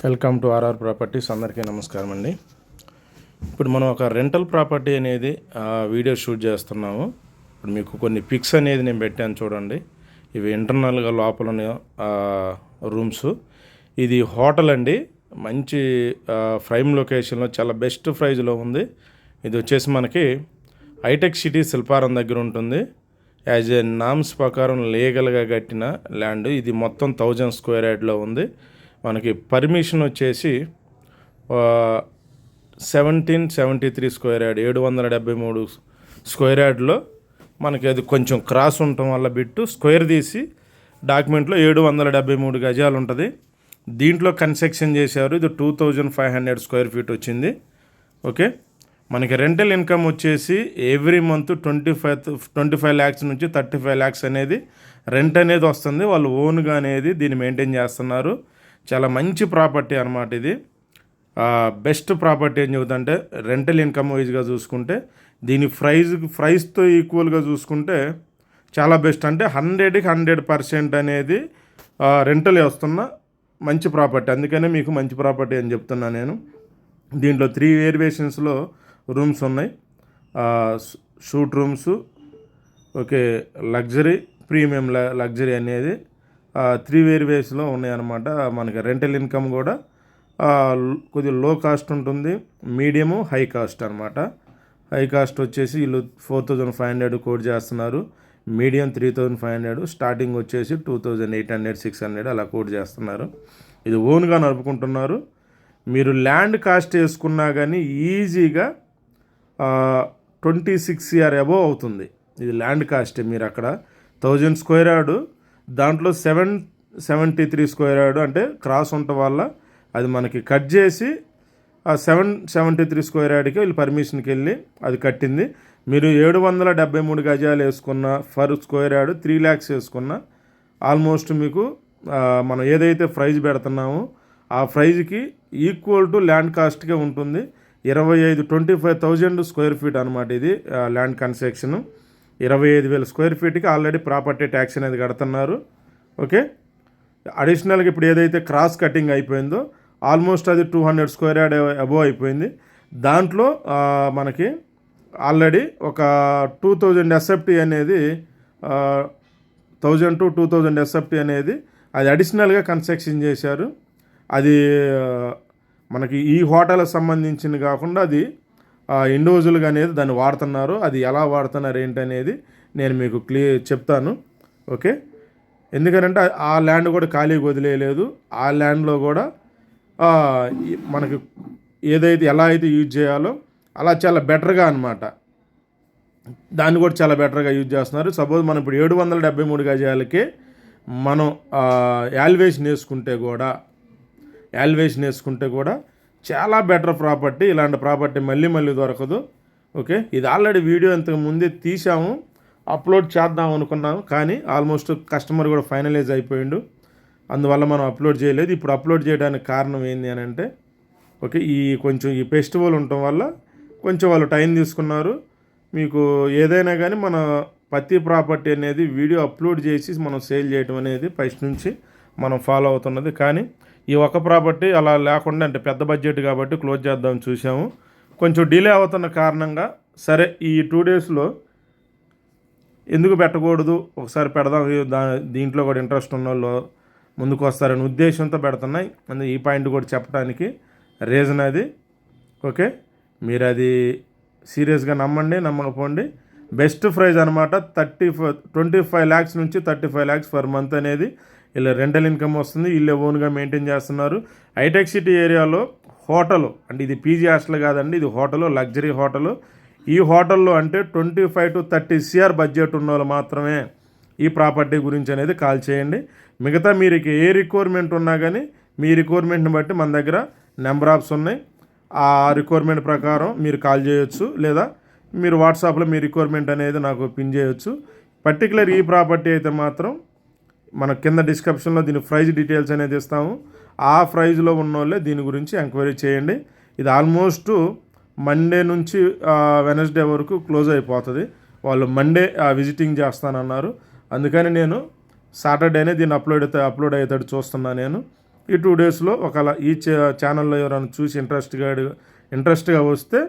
Welcome to RR properties. అందరికీ నమస్కారం అండి. ఇప్పుడు మనం ఒక రెంటల్ ప్రాపర్టీ అనేది వీడియో షూట్ చేస్తున్నాము. ఇప్పుడు మీకు కొన్ని పిక్స్ అనేది నేను పెట్టాను చూడండి. ఇవి ఇంటర్నల్గా లోపల రూమ్స్. ఇది హోటల్ అండి. మంచి ప్రైమ్ లొకేషన్లో చాలా బెస్ట్ ప్రైజ్లో ఉంది. ఇది వచ్చేసి మనకి హైటెక్ సిటీ శిల్పారం దగ్గర ఉంటుంది. యాజ్ ఏ నామ్స్ ప్రకారం లీగల్గా కట్టిన ల్యాండ్. ఇది మొత్తం 1000 స్క్వేర్ యార్డ్లో ఉంది. మనకి పర్మిషన్ వచ్చేసి 1773 స్క్వేర్ యార్డ్, 773 స్క్వేర్ యార్డ్లో మనకి అది కొంచెం క్రాస్ ఉండటం వల్ల బిట్టు స్క్వేర్ తీసి డాక్యుమెంట్లో 773 గజాలు ఉంటుంది. దీంట్లో కన్స్ట్రక్షన్ చేశారు. ఇది 2500 స్క్వేర్ ఫీట్ వచ్చింది. ఓకే, మనకి రెంటల్ ఇన్కమ్ వచ్చేసి ఎవ్రీ మంత్ 25 ల్యాక్స్ నుంచి 35 ల్యాక్స్ అనేది రెంట్ అనేది వస్తుంది. వాళ్ళు ఓన్గా అనేది దీన్ని మెయింటైన్ చేస్తున్నారు. చాలా మంచి ప్రాపర్టీ అనమాట. ఇది బెస్ట్ ప్రాపర్టీ అని చెబుతుంటే రెంటల్ ఇన్కమ్ వైజ్గా చూసుకుంటే దీని ప్రైస్తో ఈక్వల్గా చూసుకుంటే చాలా బెస్ట్. అంటే 100కి 100% అనేది రెంటల్ వస్తున్న మంచి ప్రాపర్టీ. అందుకనే మీకు మంచి ప్రాపర్టీ అని చెప్తున్నా నేను. దీంట్లో 3 వేరియేషన్స్లో రూమ్స్ ఉన్నాయి. Suit rooms, okay, luxury, premium luxury అనేది 3 వేరియేషన్స్లో ఉన్నాయన్నమాట. మనకి రెంటల్ ఇన్కమ్ కూడా కొద్దిగా లో కాస్ట్ ఉంటుంది, మీడియము, హై కాస్ట్ అనమాట. హై కాస్ట్ వచ్చేసి వీళ్ళు 4500 కోట్ చేస్తున్నారు, మీడియం 3500, స్టార్టింగ్ వచ్చేసి 2800, 600 అలా కోట్ చేస్తున్నారు. ఇది ఓన్గా నడుపుకుంటున్నారు. మీరు ల్యాండ్ కాస్ట్ వేసుకున్నా కానీ ఈజీగా 26 CR అబోవ్ అవుతుంది. ఇది ల్యాండ్ కాస్ట్. మీరు అక్కడ 1000 స్క్వేర్ యార్డు, దాంట్లో 773 స్క్వేర్ యార్డు అంటే క్రాస్ ఉండటం వల్ల అది మనకి కట్ చేసి ఆ 773 స్క్వేర్ యార్డ్కి వీళ్ళు పర్మిషన్కి వెళ్ళి అది కట్టింది. మీరు 773 గజాలు వేసుకున్న ఫర్ స్క్వేర్ యార్డు 3 lakhs వేసుకున్న ఆల్మోస్ట్ మీకు మనం ఏదైతే ప్రైజ్ పెడుతున్నామో ఆ ప్రైజ్కి ఈక్వల్ టు ల్యాండ్ కాస్ట్కే ఉంటుంది. 25,000 స్క్వేర్ ఫీట్ అనమాట. ఇది ల్యాండ్ కన్స్ట్రక్షన్ 25,000 స్క్వేర్ ఫీట్కి ఆల్రెడీ ప్రాపర్టీ ట్యాక్స్ అనేది కడుతున్నారు. ఓకే, అడిషనల్గా ఇప్పుడు ఏదైతే క్రాస్ కటింగ్ అయిపోయిందో ఆల్మోస్ట్ అది 200 స్క్వేర్ యార్డ్ అబోవ్ అయిపోయింది. దాంట్లో మనకి ఆల్రెడీ ఒక 2000 SFT అనేది 1000 to 2000 SFT అనేది అది అడిషనల్గా కన్స్ట్రక్షన్ చేశారు. అది మనకి ఈ హోటల్కి సంబంధించింది కాకుండా అది ఇండివిజువల్గా అనేది దాన్ని వాడుతున్నారు. అది ఎలా వాడుతున్నారు ఏంటనేది నేను మీకు చెప్తాను. ఓకే, ఎందుకంటే ఆ ల్యాండ్ కూడా ఖాళీగా వదిలేయలేదు. ఆ ల్యాండ్లో కూడా మనకి ఏదైతే ఎలా అయితే యూజ్ చేయాలో అలా చాలా బెటర్గా అనమాట. దాన్ని కూడా చాలా బెటర్గా యూజ్ చేస్తున్నారు. సపోజ్ మనం ఇప్పుడు 773 గజాలకే మనం యాల్వేషన్ వేసుకుంటే కూడా చాలా బెటర్ ప్రాపర్టీ. ఇలాంటి ప్రాపర్టీ మళ్ళీ దొరకదు. ఓకే, ఇది ఆల్రెడీ వీడియో ఇంతకు ముందే తీసాము, అప్లోడ్ చేద్దాం అనుకున్నాము, కానీ ఆల్మోస్ట్ కస్టమర్ కూడా ఫైనలైజ్ అయిపోయిండు. అందువల్ల మనం అప్లోడ్ చేయలేదు. ఇప్పుడు అప్లోడ్ చేయడానికి కారణం ఏంటి అని అంటే ఓకే, కొంచెం ఈ ఫెస్టివల్ ఉండటం వల్ల కొంచెం వాళ్ళు టైం తీసుకున్నారు. మీకు ఏదైనా కానీ మన ప్రతి ప్రాపర్టీ అనేది వీడియో అప్లోడ్ చేసి మనం సేల్ చేయడం అనేది ఫస్ట్ నుంచి మనం ఫాలో అవుతున్నది. కానీ ఈ ఒక్క ప్రాపర్టీ అలా లేకుండా, అంటే పెద్ద బడ్జెట్ కాబట్టి క్లోజ్ చేద్దామని చూసాము. కొంచెం డిలే అవుతున్న కారణంగా సరే ఈ 2 daysలో ఎందుకు పెట్టకూడదు, ఒకసారి పెడదాం, దీంట్లో కూడా ఇంట్రెస్ట్ ఉన్న వాళ్ళు ముందుకు వస్తారనే ఉద్దేశంతో పెడుతున్నాయి. అందుకే ఈ పాయింట్ కూడా చెప్పడానికి రీజన్ అది. ఓకే, మీరు అది సీరియస్గా నమ్మండి, నమ్మకపోండి. బెస్ట్ ప్రైజ్ అనమాట. 25 lakhs నుంచి 35 lakhs పర్ మంత్ అనేది ఇలా రెంటల్ ఇన్కమ్ వస్తుంది. వీళ్ళే ఓన్గా మెయింటైన్ చేస్తున్నారు. హైటెక్ సిటీ ఏరియాలో హోటల్, అంటే ఇది పీజీ హాస్టల్ కాదండి, ఇది హోటల్, లగ్జరీ హోటల్. ఈ హోటల్లో అంటే 25 to 30 CR బడ్జెట్ ఉన్న వాళ్ళు మాత్రమే ఈ ప్రాపర్టీ గురించి అనేది కాల్ చేయండి. మిగతా మీరు ఏ రిక్వైర్మెంట్ ఉన్నా కానీ మీ రిక్వైర్మెంట్ని బట్టి మన దగ్గర నెంబర్ ఆఫ్స్ ఉన్నాయి. ఆ రిక్వైర్మెంట్ ప్రకారం మీరు కాల్ చేయొచ్చు, లేదా మీరు వాట్సాప్లో మీ రిక్వైర్మెంట్ అనేది నాకు పిన్ చేయొచ్చు. పర్టికులర్ ఈ ప్రాపర్టీ అయితే మాత్రం మన కింద డిస్క్రిప్షన్లో దీని ప్రైజ్ డీటెయిల్స్ అనేది ఇస్తాము. ఆ ప్రైజ్లో ఉన్న వాళ్ళే దీని గురించి ఎంక్వైరీ చేయండి. ఇది ఆల్మోస్ట్ మండే నుంచి వెనస్డే వరకు క్లోజ్ అయిపోతుంది. వాళ్ళు మండే విజిటింగ్ చేస్తానన్నారు. అందుకని నేను సాటర్డేనే దీన్ని అప్లోడ్ అవుతాడు చూస్తున్నాను నేను. ఈ 2 డేస్లో ఒకవేళ ఈ ఛానల్లో ఎవరైనా చూసి ఇంట్రెస్ట్గా వస్తే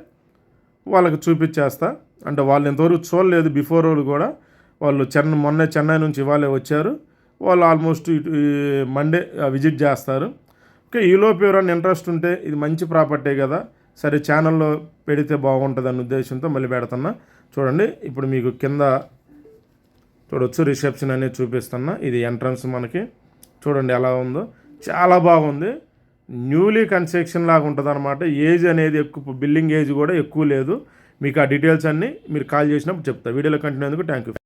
వాళ్ళకి చూపించేస్తా. అంటే వాళ్ళు ఇంతవరకు చూడలేదు, బిఫోర్ వాళ్ళు కూడా వాళ్ళు మొన్నే చెన్నై నుంచి ఇవాళే వచ్చారు. వాళ్ళు ఆల్మోస్ట్ మండే విజిట్ చేస్తారు. ఓకే, ఈలోపు ఎవరైనా ఇంట్రెస్ట్ ఉంటే ఇది మంచి ప్రాపర్టీ కదా, సరే ఛానల్లో పెడితే బాగుంటుంది అన్న ఉద్దేశంతో మళ్ళీ పెడుతున్నా. చూడండి, ఇప్పుడు మీకు కింద చూడొచ్చు, రిసెప్షన్ అనేది చూపిస్తున్నా. ఇది ఎంట్రన్స్ మనకి చూడండి ఎలా ఉందో, చాలా బాగుంది. న్యూలీ కన్స్ట్రక్షన్ లాగా ఉంటుంది అనమాట. ఏజ్ అనేది ఎక్కువ, బిల్డింగ్ ఏజ్ కూడా ఎక్కువ లేదు. మీకు ఆ డీటెయిల్స్ అన్నీ మీరు కాల్ చేసినప్పుడు చెప్తా. వీడియోలో కంటిన్యూ అయ్యేందుకు థ్యాంక్ యూ.